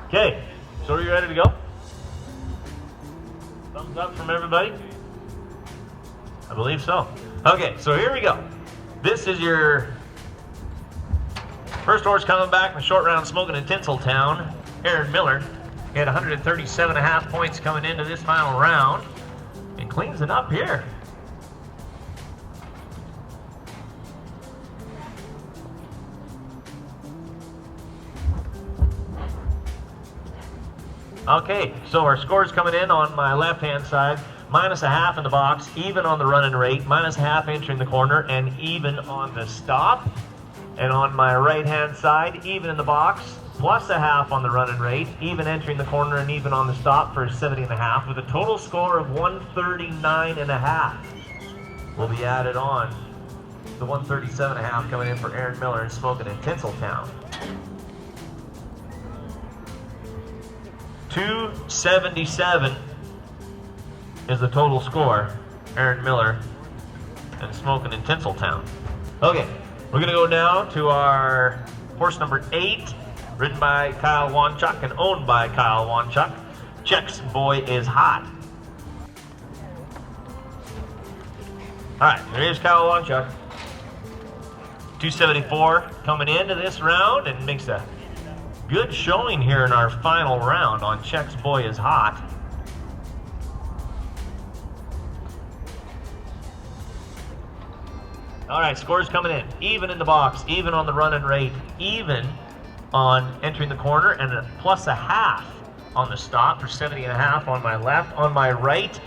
Okay, so are you ready to go? Thumbs up from everybody? I believe so. Okay, so here we go. This is your first horse coming back from the short round, smoking in Tinseltown, Aaron Miller. He had 137.5 points coming into this final round and cleans it up here. Okay, so our scores coming in on my left-hand side, -0.5 in the box, even on the running rate, -0.5 entering the corner, and even on the stop. And on my right-hand side, even in the box, +0.5 on the running rate, even entering the corner, and even on the stop for 70.5, with a total score of 139.5 will be added on. The 137.5 coming in for Aaron Miller and smoking in Tinseltown. 277 is the total score, Aaron Miller and smoking in Tinseltown. Okay, we're gonna go now to our horse number 8, ridden by Kyle Wanchuk and owned by Kyle Wanchuk. Check's Boy is Hot. All right, there's Kyle Wanchuk. 274 coming into this round and makes a good showing here in our final round on Check's Boy is Hot. All right, scores coming in. Even in the box, even on the running rate, even on entering the corner, and a +0.5 on the stop for 70.5 on my left. On my right,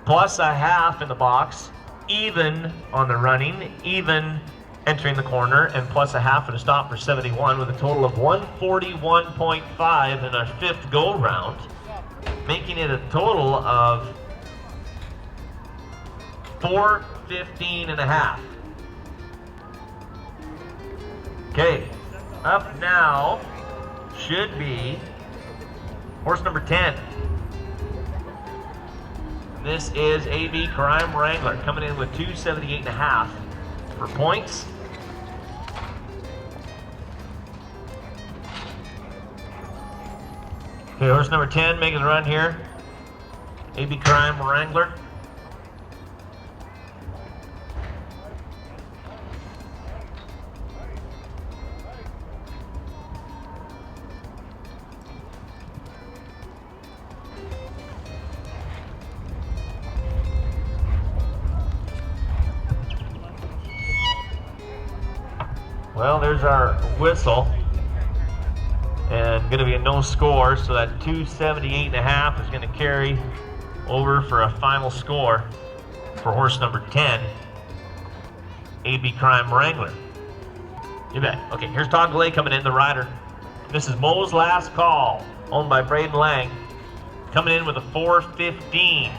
+0.5 in the box, even on the running, even entering the corner, and +0.5 for the stop for 71, with a total of 141.5 in our 5th go round, making it a total of 415.5. Okay, up now should be horse number 10. This is AB Crime Wrangler coming in with 278.5 for points. Okay, horse number 10 making the run here. AB Crime Wrangler. Well, there's our whistle, and going to be a no score, so that 278.5 is going to carry over for a final score for horse number 10, AB Crime Wrangler. You bet. Okay, here's Todd Galay coming in, the rider. This is Mo's Last Call, owned by Braden Lang, coming in with a 415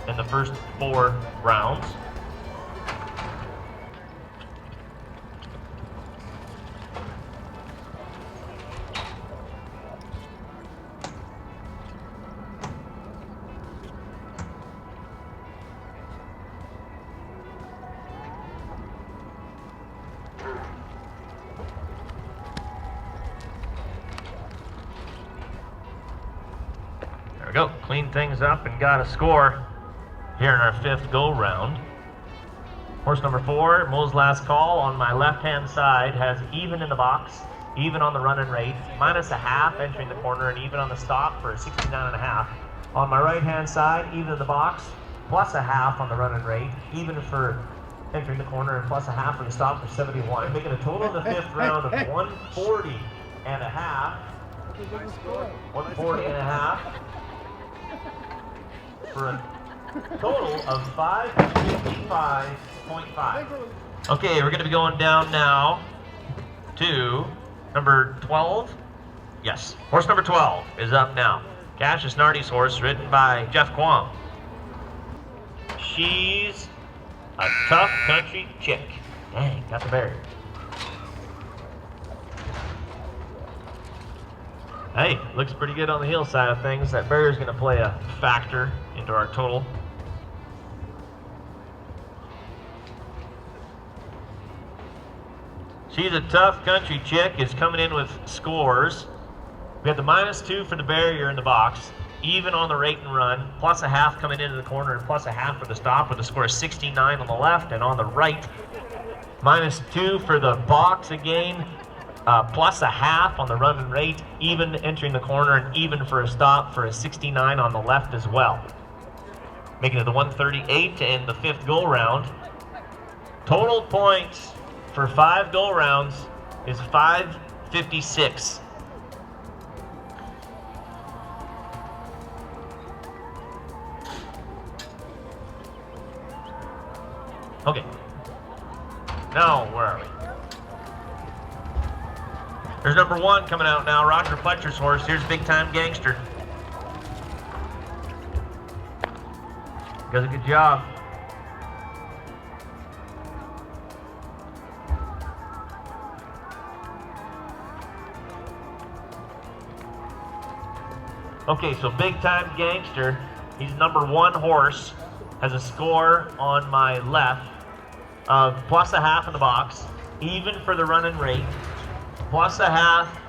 in the first 4 rounds. There we go, clean things up and got a score here in our 5th go round. Horse number 4, Mo's Last Call, on my left-hand side, has even in the box, even on the running rate, -0.5 entering the corner, and even on the stop for 69.5. On my right-hand side, even in the box, +0.5 on the running rate, even for entering the corner, and +0.5 for the stop for 71, making a total in the 5th round of 140.5. 140.5 for a total of 555.5. Okay, we're going to be going down now to number 12. Yes, horse number 12 is up now. Cassius Nardi's horse, ridden by Jeff Quam. She's a tough country chick. Dang, got the barrier. Hey, looks pretty good on the heel side of things. That barrier's going to play a factor into our total. She's a tough country chick, is coming in with scores We have the -2 for the barrier in the box, even on the rate and run, plus a half coming into the corner, and plus a half for the stop with a score of 69 on the left, and on the right, -2 for the box again, plus a half on the run and rate, even entering the corner, and even for a stop for a 69 on the left as well. Making it the 138 in the 5th go round. Total points for 5 go rounds is 556. Okay. Now, where are we? There's number 1 coming out now, Roger Fletcher's horse. Here's Big Time Gangster. Does a good job. Okay, so Big Time Gangster, he's number 1 horse, has a score on my left of plus a half in the box, even for the run and rate, plus a half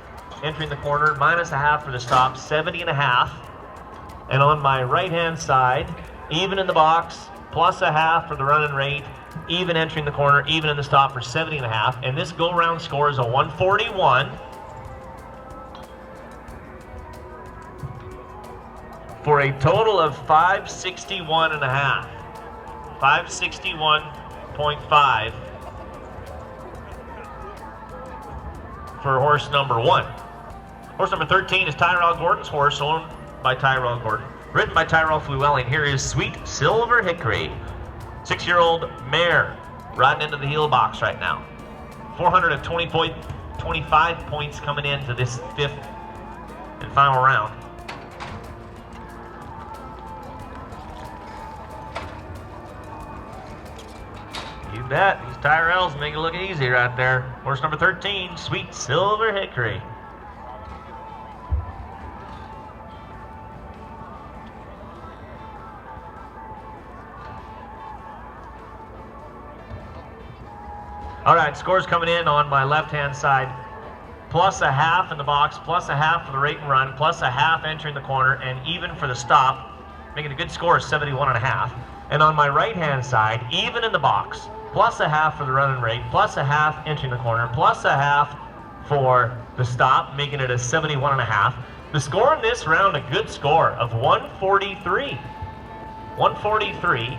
entering the corner, minus a half for the stop, 70.5. And on my right-hand side, even in the box, plus a half for the run and rate, even entering the corner, even in the stop for 70.5. And this go-round score is a 141. For a total of 561.5. 561.5 for horse number 1. Horse number 13 is Tyrell Gordon's horse, owned by Tyrell Gordon, ridden by Tyrell Llewellyn. Here is Sweet Silver Hickory, 6-year-old mare, riding into the heel box right now. 425 points coming into this 5th and final round. You bet. These Tyrells make it look easy right there. Horse number 13, Sweet Silver Hickory. All right, scores coming in on my left-hand side. Plus a half in the box, plus a half for the rate and run, plus a half entering the corner, and even for the stop, making a good score of 71.5. And on my right-hand side, even in the box, plus a half for the run and rate, plus a half entering the corner, plus a half for the stop, making it a 71.5. The score in this round, a good score of 143. 143.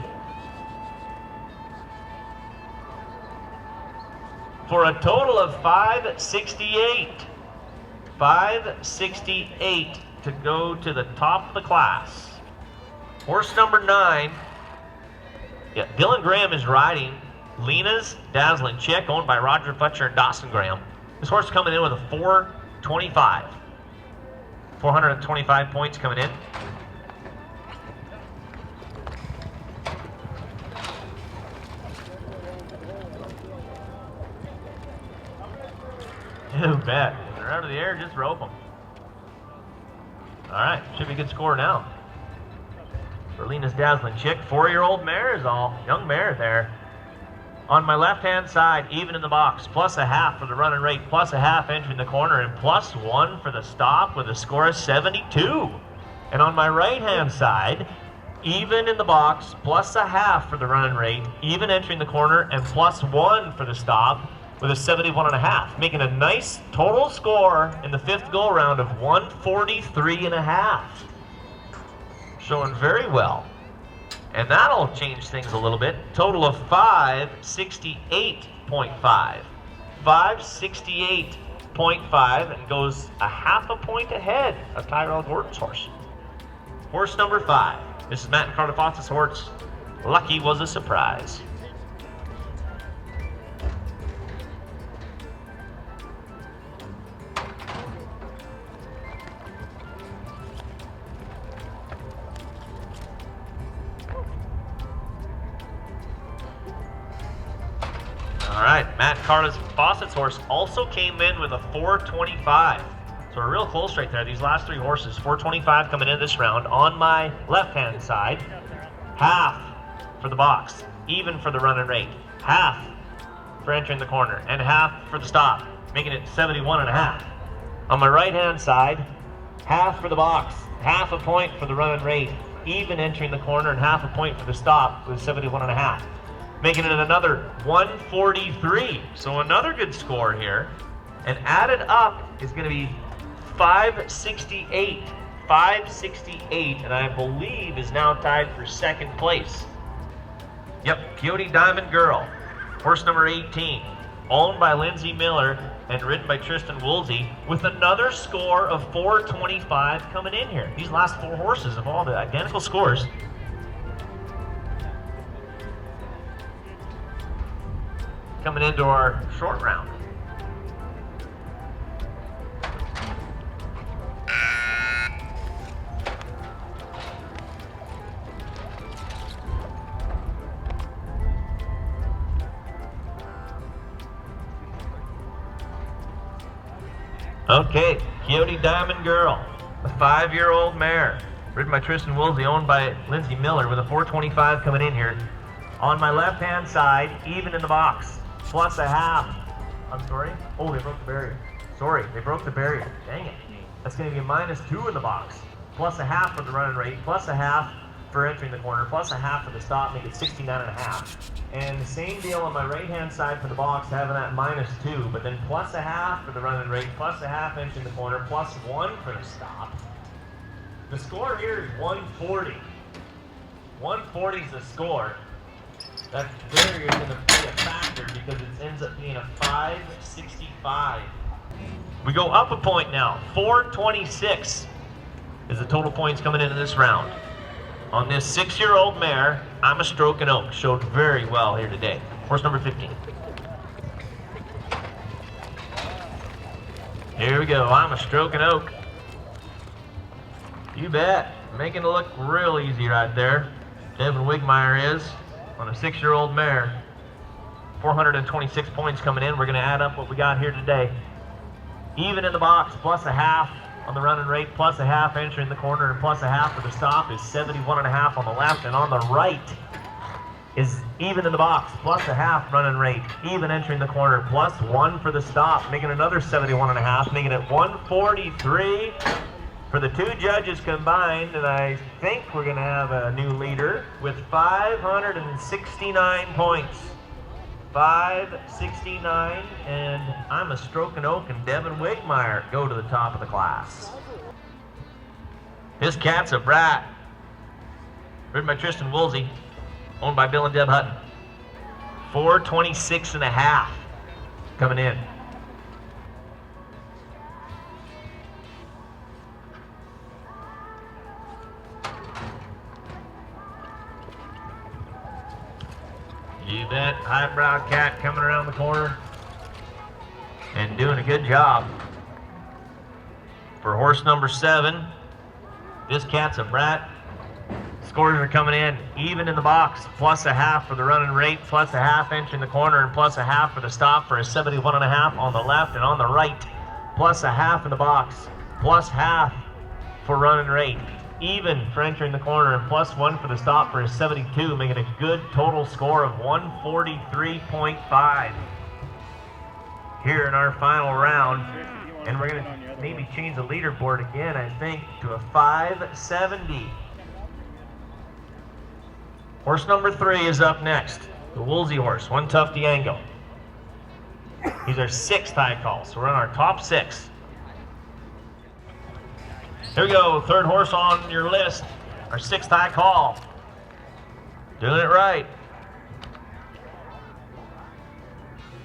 For a total of 568. 568 to go to the top of the class. Horse number 9. Yeah, Dylan Graham is riding Lena's Dazzling Chick, owned by Roger Fletcher and Dawson Graham. This horse coming in with a 425. 425 points coming in. You bet. If they're out of the air, just rope them. All right, should be a good score now. For Lena's Dazzling Chick, 4-year-old mare is all. Young mare there. On my left-hand side, even in the box, plus a half for the run and rate, plus a half entering the corner, and plus 1 for the stop with a score of 72. And on my right-hand side, even in the box, plus a half for the run and rate, even entering the corner, and plus 1 for the stop with a 71.5, making a nice total score in the 5th go round of 143.5. Showing very well. And that'll change things a little bit. Total of 568.5. 568.5, and goes a half a point ahead of Tyrell Gordon's horse. Horse number 5. This is Matt and Carla Foss's horse. Lucky Was a Surprise. All right, Matt Carla's Fawcett's horse also came in with a 425. So we're real close right there. These last 3 horses, 425 coming in this round. On my left-hand side, half for the box, even for the run and rate, half for entering the corner, and half for the stop, making it 71.5. On my right-hand side, half for the box, half a point for the run and rate, even entering the corner, and half a point for the stop with 71.5. Making it another 143. So another good score here. And added up is going to be 568. 568, and I believe is now tied for second place. Yep, Coyote Diamond Girl, horse number 18, owned by Lindsay Miller and ridden by Tristan Woolsey, with another score of 425 coming in here. These last 4 horses have all the identical scores. Coming into our short round. Okay, Coyote Diamond Girl, a 5-year-old mare, ridden by Tristan Woolsey, owned by Lindsay Miller, with a 425 coming in here. On my left-hand side, even in the box, plus a half. I'm sorry? Oh, they broke the barrier. Sorry, they broke the barrier. Dang it. That's going to be a -2 in the box. Plus a half for the run and rate, plus a half for entering the corner, plus a half for the stop, make it 69.5. And the same deal on my right-hand side for the box, having that -2, but then plus a half for the run and rate, plus a half entering the corner, plus 1 for the stop. The score here is 140. 140 is the score. That barrier is going to be a factor because it ends up being a 565. We go up a point now. 426 is the total points coming into this round. On this 6-year-old mare, I'm a Stroke and Oak. Showed very well here today. Horse number 15. Here we go. I'm a Stroke and Oak. You bet. Making it look real easy right there. Devin Wigmeyer is on a 6-year-old mare. 426 points coming in. We're going to add up what we got here today. Even in the box, plus a half on the run and rate, plus a half entering the corner, and plus a half for the stop is 71.5 on the left, and on the right is even in the box, plus a half run and rate, even entering the corner, plus 1 for the stop, making another 71.5, making it 143 for the 2 judges combined, and I think we're going to have a new leader with 569 points. 569, and I'm a Stroke and Oak, and Devin Wigmeyer go to the top of the class. This cat's a brat. Ridden by Tristan Woolsey, owned by Bill and Deb Hutton. 426.5 coming in. You bet. Highbrow cat coming around the corner and doing a good job. For horse number 7, this cat's a brat. Scores are coming in even in the box, plus a half for the run and rate, plus a half entering the corner, and plus a half for the stop for a 71.5 on the left, and on the right, plus a half in the box, plus half for run and rate, even for entering the corner, and plus 1 for the stop for a 72, making a good total score of 143.5 here in our final round. And we're going to maybe change the leaderboard again, I think, to a 570. Horse number 3 is up next. The Woolsey horse, one Tuff Django. He's our 6th high call, so we're on our top 6. Here we go, 3rd horse on your list, our 6th high call. Doing it right.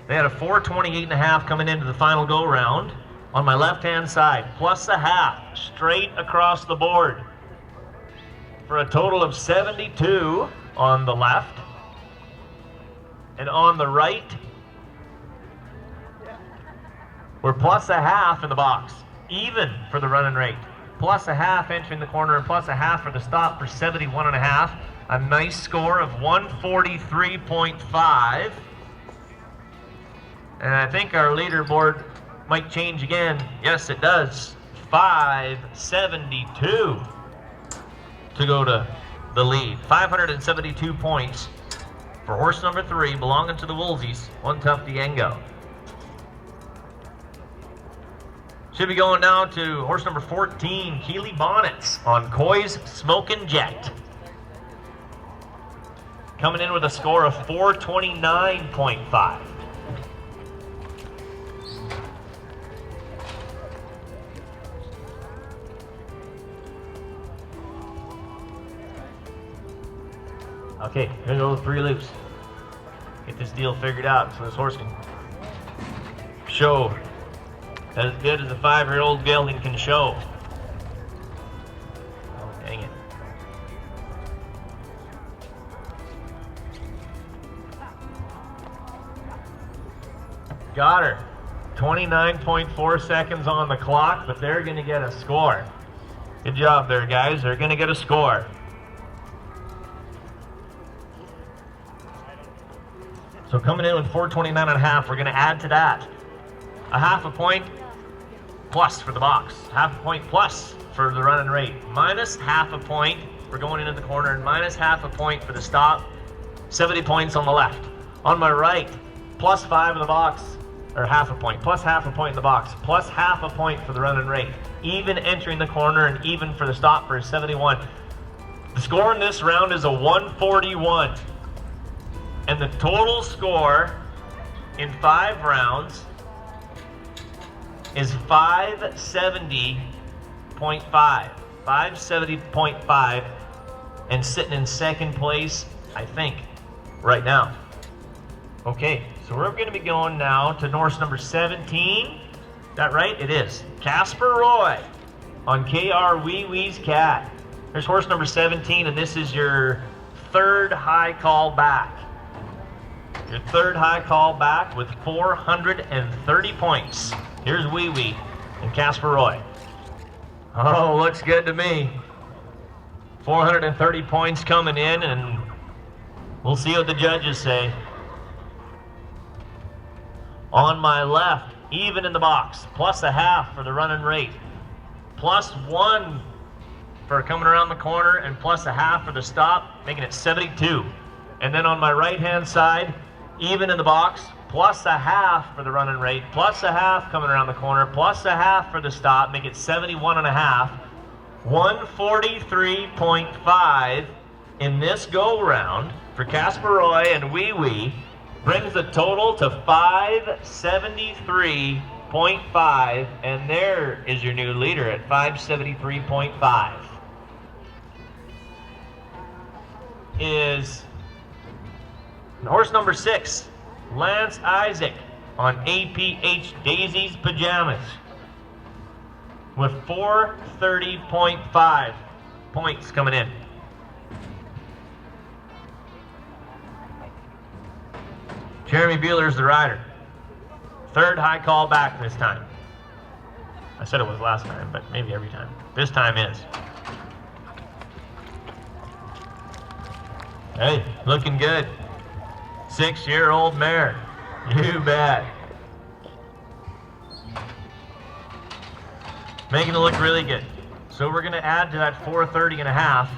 They had a 428.5 coming into the final go round. On my left-hand side, plus a half, straight across the board, for a total of 72 on the left. And on the right, we're plus a half in the box, even for the run and rate. Plus a half entering the corner, and plus a half for the stop for 71.5. A nice score of 143.5. And I think our leaderboard might change again. Yes, it does. 572 to go to the lead. 572 points for horse number 3, belonging to the Woolseys, one Tuff Django. Should be going down to horse number 14, Keely Bonnets on Coy's Smokin' Jet. Coming in with a score of 429.5. Okay, here go 3 loops. Get this deal figured out so this horse can show as good as a 5-year-old gelding can show. Oh, dang it. Got her. 29.4 seconds on the clock, but they're going to get a score. Good job there, guys. They're going to get a score. So coming in with 429.5, we're going to add to that a half a point plus for the box, half a point plus for the running rate, minus half a point for going into the corner, and minus half a point for the stop. 70 points on the left. On my right, plus 5 in the box, or half a point, plus half a point in the box, plus half a point for the running rate, even entering the corner and even for the stop for a 71. The score in this round is a 141. And the total score in 5 rounds is 570.5. 570.5, and sitting in second place, I think, right now. Okay, so we're going to be going now to horse number 17. Is that right? It is. Kasper Roy on KR Wee Wee's Cat. There's horse number 17, and this is your 3rd high call back. Your 3rd high call back with 430 points. Here's Wee Wee and Kasper Roy. Oh, looks good to me. 430 points coming in, and we'll see what the judges say. On my left, even in the box, plus a half for the running rate, plus 1 for coming around the corner, and plus a half for the stop, making it 72. And then on my right-hand side, even in the box, plus a half for the running rate, plus a half coming around the corner, plus a half for the stop, make it 71.5. 143.5 in this go-round for Kasper Roy and Wee Wee brings the total to 573.5, and there is your new leader at 573.5. Is horse number 6, Lance Isaak on APH Daisy's Pajamas with 430.5 points coming in. Jeremy Buhler is the rider. 3rd high call back this time. I said it was last time, but maybe every time. This time is. Hey, looking good. 6-year-old mare. You bet. Making it look really good. So we're going to add to that 430.5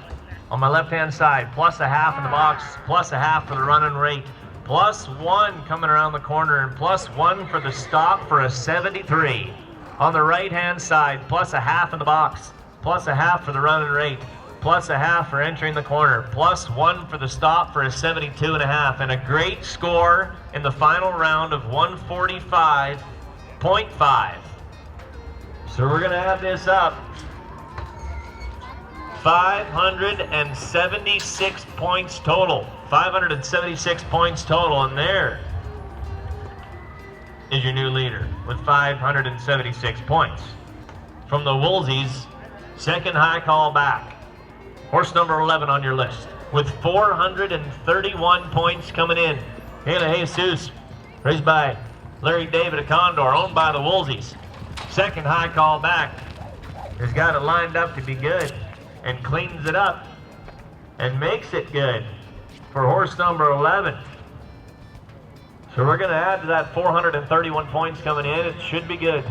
on my left-hand side, plus a half in the box, plus a half for the running rate, plus 1 coming around the corner, and plus 1 for the stop for a 73. On the right-hand side, plus a half in the box, plus a half for the running rate, plus a half for entering the corner, plus 1 for the stop for a 72.5, and a great score in the final round of 145.5. So we're going to add this up. 576 points total. 576 points total, and there is your new leader with 576 points. From the Woolseys, 2nd high call back. Horse number 11 on your list with 431 points coming in. Gayla Hey Zeus, raised by Larry David, a Condor, owned by the Woolseys. 2nd high call back. Has got it lined up to be good and cleans it up and makes it good for horse number 11. So we're going to add to that 431 points coming in. It should be good.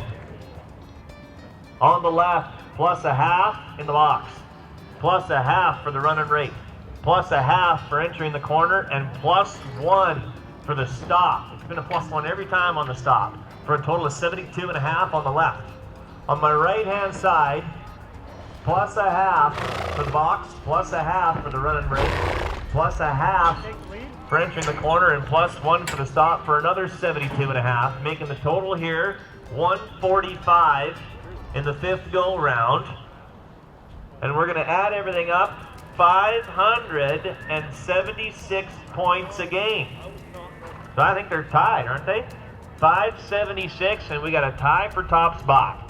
On the left, plus a half in the box, plus a half for the running rate, plus a half for entering the corner, and plus 1 for the stop. It's been a plus 1 every time on the stop, for a total of 72.5 on the left. On my right-hand side, plus a half for the box, plus a half for the run and break, plus a half for entering the corner, and plus 1 for the stop for another 72.5, making the total here 145 in the 5th go-round. And we're going to add everything up, 576 points a game. So I think they're tied, aren't they? 576, and we got a tie for top spot.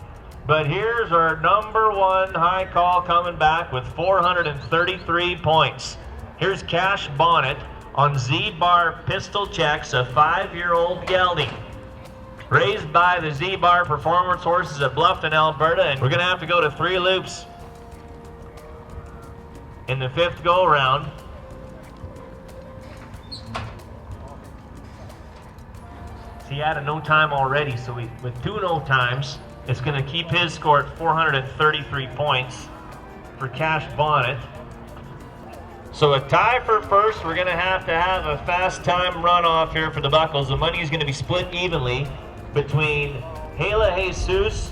But here's our #1 high call coming back with 433 points. Here's Cash Bonnet on Z-Bar pistol checks, a 5-year-old gelding. Raised by the Z-Bar Performance Horses at Bluffton, Alberta, and we're going to have to go to 3 loops in the 5th go-round. He had a no time already, so with 2 no times, it's going to keep his score at 433 points for Cash Bonnet. So a tie for first. We're going to have a fast time runoff here for the buckles. The money is going to be split evenly between Gayla Hey Zeus,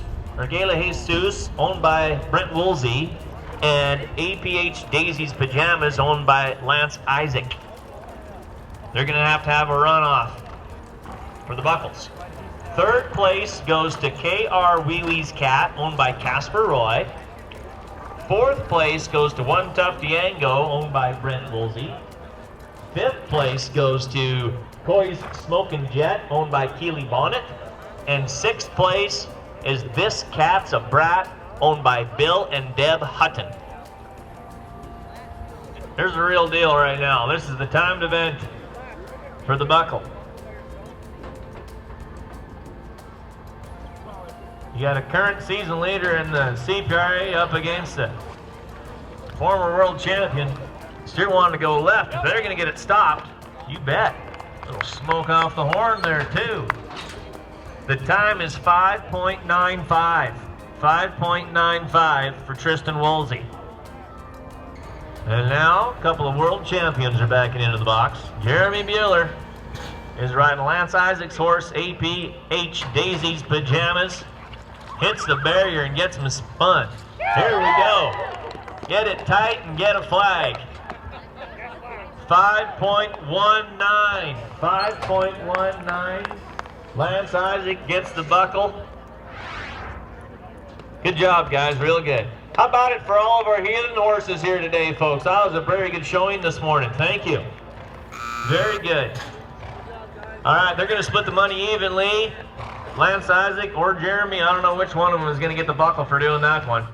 owned by Brent Woolsey, and APH Daisy's Pajamas, owned by Lance Isaak. They're going to have a runoff for the buckles. 3rd place goes to KR Wee Wee's Cat, owned by Kasper Roy. 4th place goes to One Tuff Django, owned by Brent Woolsey. 5th place goes to Coy's Smokin' Jet, owned by Keely Bonnet. And 6th place is This Cat's a Brat, owned by Bill and Deb Hutton. There's a real deal right now. This is the timed event for the buckle. You got a current season leader in the CPRA up against a former world champion. Steer wanting to go left. If they're going to get it stopped, you bet. A little smoke off the horn there too. The time is 5.95. 5.95 for Tristan Woolsey. And now, a couple of world champions are backing into the box. Jeremy Buhler is riding Lance Isaak's horse, APH Daisy's Pajamas. Hits the barrier and gets him spun. Here we go. Get it tight and get a flag. 5.19. 5.19. Lance Isaak gets the buckle. Good job, guys. Real good. How about it for all of our heathen horses here today, folks? That was a very good showing this morning. Thank you. Very good. All right, they're going to split the money evenly. Lance Isaak or Jeremy, I don't know which one of them is going to get the buckle for doing that one.